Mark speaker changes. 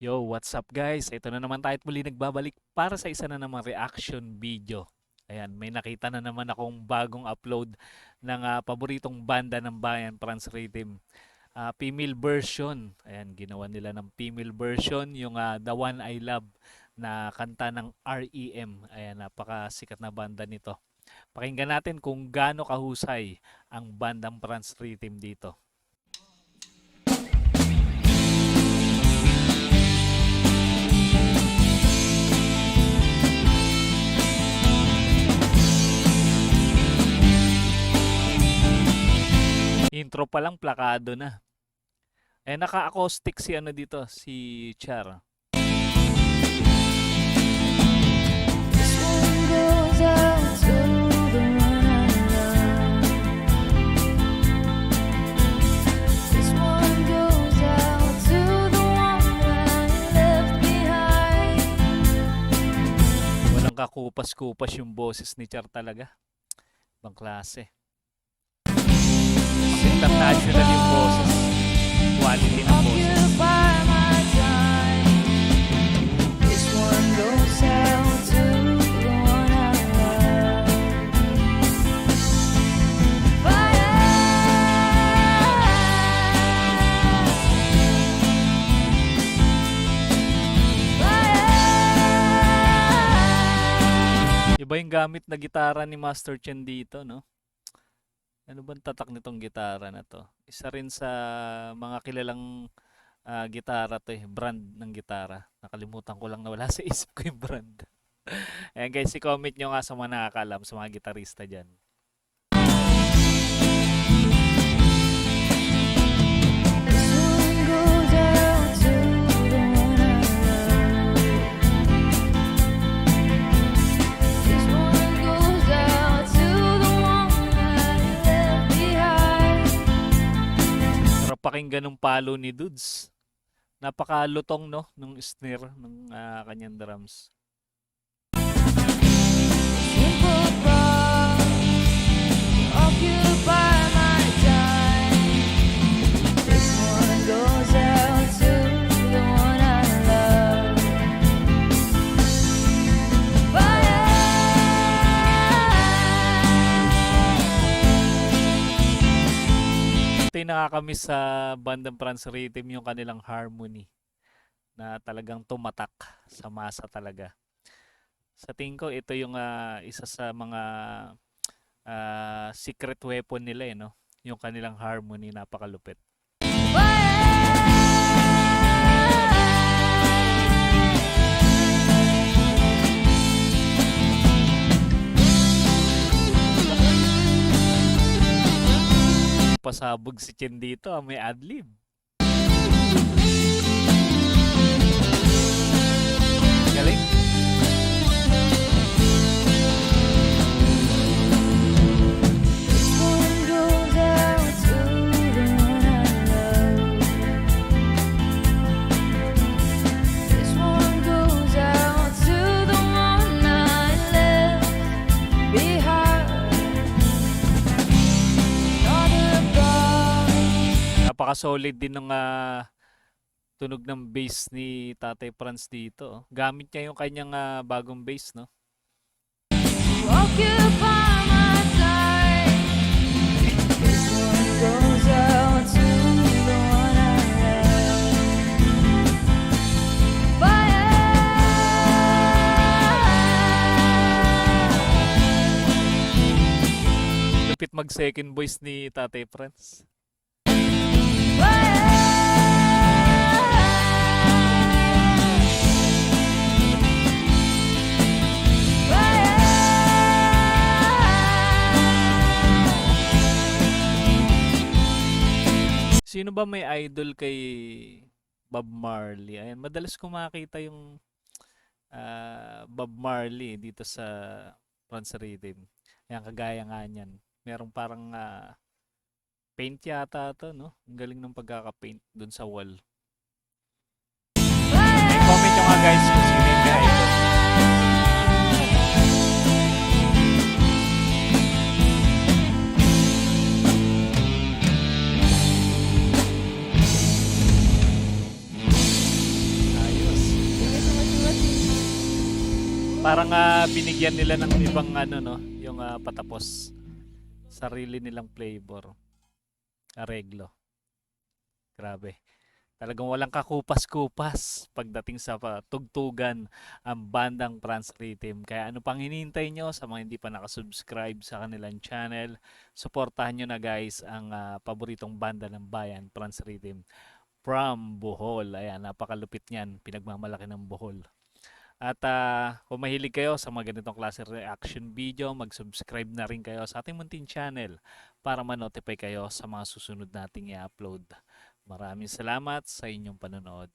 Speaker 1: Yo, what's up guys? Ito na naman tayo at muli nagbabalik para sa isa na namang reaction video. Ayan, may nakita na naman akong bagong upload ng paboritong banda ng bayan, Franz Rhythm. Female version. Ayan, ginawa nila ng female version yung The One I Love na kanta ng REM. Ayan, napakasikat na banda nito. Pakinggan natin kung gaano kahusay ang bandang Franz Rhythm dito. Intro pa lang plakado na. Naka-acoustic si ano dito, si Char.
Speaker 2: This one goes out to the one I love. This one goes out to the one I left behind.
Speaker 1: Walang kakupas-kupas yung boses ni Char talaga. Ibang klase. International yung boses. Quality ng boses.
Speaker 2: Occupy my time. This one goes out to the one I love.
Speaker 1: Iba yung gamit na gitara ni Master Chen dito, no? Ano bang tatak nitong gitara na to? Isa rin sa mga kilalang gitara to eh. Brand ng gitara. Nakalimutan ko lang na wala sa isip ko yung brand. Ayan guys, i-comment nyo nga sa mga nakakalam, sa mga gitarista dyan.
Speaker 2: This one goes out to the one I love. This one goes out to the one I left behind.
Speaker 1: Pero pakinggan ng palo ni Dudes. Napakalutong no, nung snare ng kanyang drums.
Speaker 2: Simple thoughts occupy my time. This one goes out to the one I love.
Speaker 1: Ito yung nakakamiss sa bandang Franz Rhythm, yung kanilang harmony na talagang tumatak sa masa talaga. Sa tingin ko, ito yung isa sa mga secret weapon nila eh, no? Yung kanilang harmony, napakalupit. Pasabog si Chen dito, may adlib. Galing.
Speaker 2: This one goes out to the one I love. This one goes out to the one I left behind. Another thought.
Speaker 1: Napaka-solid din ng tunog ng bass ni Tatay Franz dito. Oh. Gamit niya yung kanyang bagong bass, no?
Speaker 2: Occupy my time. This one goes out to the one I love.
Speaker 1: Lupit mag-second voice ni Tatay Franz. Sino ba may idol kay Bob Marley? Ayan, madalas ko makita yung Bob Marley dito sa Franz Rhythm. Ayan, kagaya nga niyan. Merong parang paint yata to, no? Ang galing ng pagkaka-paint dun sa wall. I-comment nyo nga guys kung sino yung may idol. Ayos. Parang binigyan nila ng ibang ano no, yung patapos sarili nilang flavor, areglo. Grabe. Talagang walang kakupas-kupas pagdating sa tugtugan ang bandang Trans Rhythm. Kaya ano pang hinihintay nyo sa mga hindi pa nakasubscribe sa kanilang channel, suportahan nyo na guys ang paboritong banda ng bayan, Trans Rhythm from Bohol. Ayan, napakalupit niyan, pinagmamalaki ng Bohol. At kung mahilig kayo sa mga ganitong klase reaction video, mag-subscribe na rin kayo sa ating munting channel para ma-notify kayo sa mga susunod nating i-upload. Maraming salamat sa inyong panonood.